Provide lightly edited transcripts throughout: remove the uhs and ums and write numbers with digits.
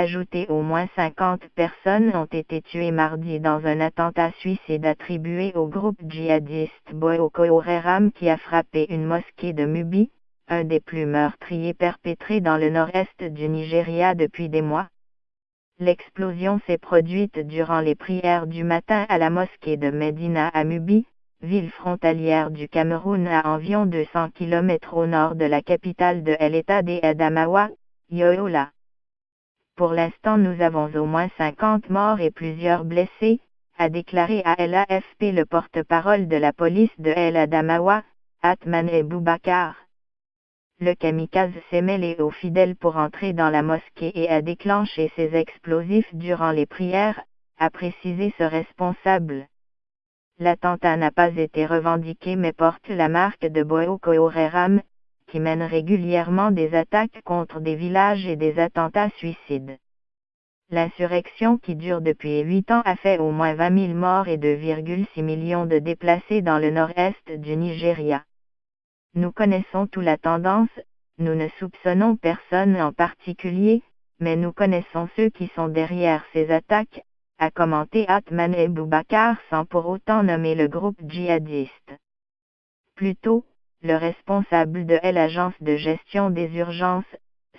Ajouté au moins 50 personnes ont été tuées mardi dans un attentat suicide attribué au groupe djihadiste Boko Haram qui a frappé une mosquée de Mubi, un des plus meurtriers perpétrés dans le nord-est du Nigeria depuis des mois. L'explosion s'est produite durant les prières du matin à la mosquée de Medina à Mubi, ville frontalière du Cameroun à environ 200 km au nord de la capitale de l'État des Adamawa, Yola. Pour l'instant nous avons au moins 50 morts et plusieurs blessés, a déclaré à l'AFP le porte-parole de la police de l'Adamawa, Atman Boubacar. Le kamikaze s'est mêlé aux fidèles pour entrer dans la mosquée et a déclenché ses explosifs durant les prières, a précisé ce responsable. L'attentat n'a pas été revendiqué mais porte la marque de Boko Haram, qui mène régulièrement des attaques contre des villages et des attentats suicides. L'insurrection qui dure depuis 8 ans a fait au moins 20 000 morts et 2,6 millions de déplacés dans le nord-est du Nigeria. Nous connaissons toute la tendance, nous ne soupçonnons personne en particulier, mais nous connaissons ceux qui sont derrière ces attaques, a commenté Atman Boubacar sans pour autant nommer le groupe djihadiste. Plus tôt, le responsable de l'agence de gestion des urgences,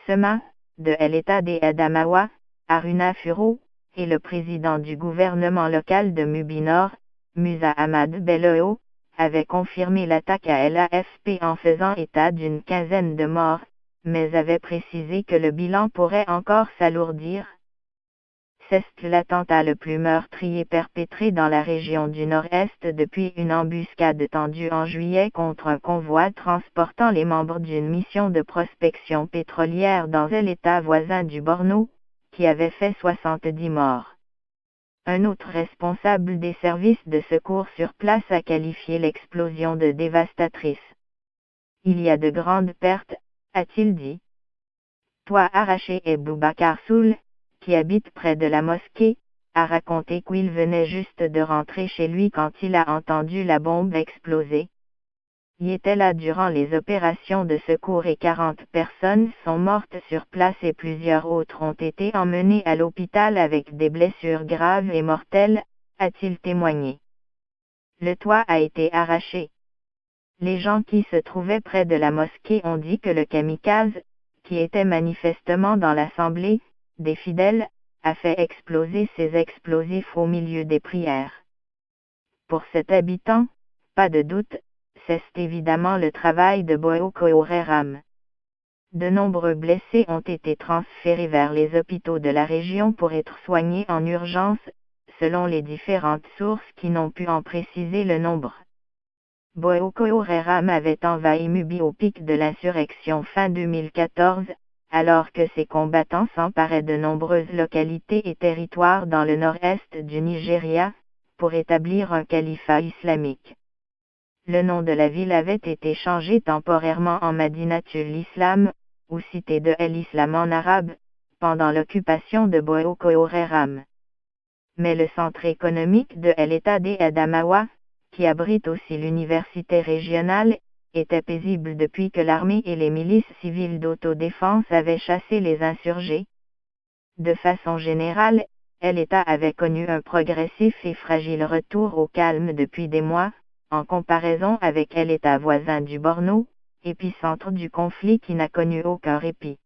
SEMA, de l'État des Adamawa, Haruna Furo, et le président du gouvernement local de Mubi Nord, Musa Ahmad Bello, avaient confirmé l'attaque à l'AFP en faisant état d'une quinzaine de morts, mais avaient précisé que le bilan pourrait encore s'alourdir. C'est l'attentat le plus meurtrier perpétré dans la région du Nord-Est depuis une embuscade tendue en juillet contre un convoi transportant les membres d'une mission de prospection pétrolière dans l'État voisin du Borno, qui avait fait 70 morts. Un autre responsable des services de secours sur place a qualifié l'explosion de dévastatrice. Il y a de grandes pertes, a-t-il dit. Toit arraché et Boubacar Soul, qui habite près de la mosquée, a raconté qu'il venait juste de rentrer chez lui quand il a entendu la bombe exploser. Il était là durant les opérations de secours et 40 personnes sont mortes sur place et plusieurs autres ont été emmenées à l'hôpital avec des blessures graves et mortelles, a-t-il témoigné. Le toit a été arraché. Les gens qui se trouvaient près de la mosquée ont dit que le kamikaze, qui était manifestement dans l'assemblée des fidèles, a fait exploser ses explosifs au milieu des prières. Pour cet habitant, pas de doute, c'est évidemment le travail de Boko Haram. De nombreux blessés ont été transférés vers les hôpitaux de la région pour être soignés en urgence, selon les différentes sources qui n'ont pu en préciser le nombre. Boko Haram avait envahi Mubi au pic de l'insurrection fin 2014, alors que ses combattants s'emparaient de nombreuses localités et territoires dans le nord-est du Nigeria, pour établir un califat islamique. Le nom de la ville avait été changé temporairement en Madinatul Islam, ou cité de l'Islam en arabe, pendant l'occupation de Boko Haram. Mais le centre économique de l'État des Adamawa, qui abrite aussi l'université régionale, était paisible depuis que l'armée et les milices civiles d'autodéfense avaient chassé les insurgés. De façon générale, l'État avait connu un progressif et fragile retour au calme depuis des mois, en comparaison avec l'État voisin du Borno, épicentre du conflit qui n'a connu aucun répit.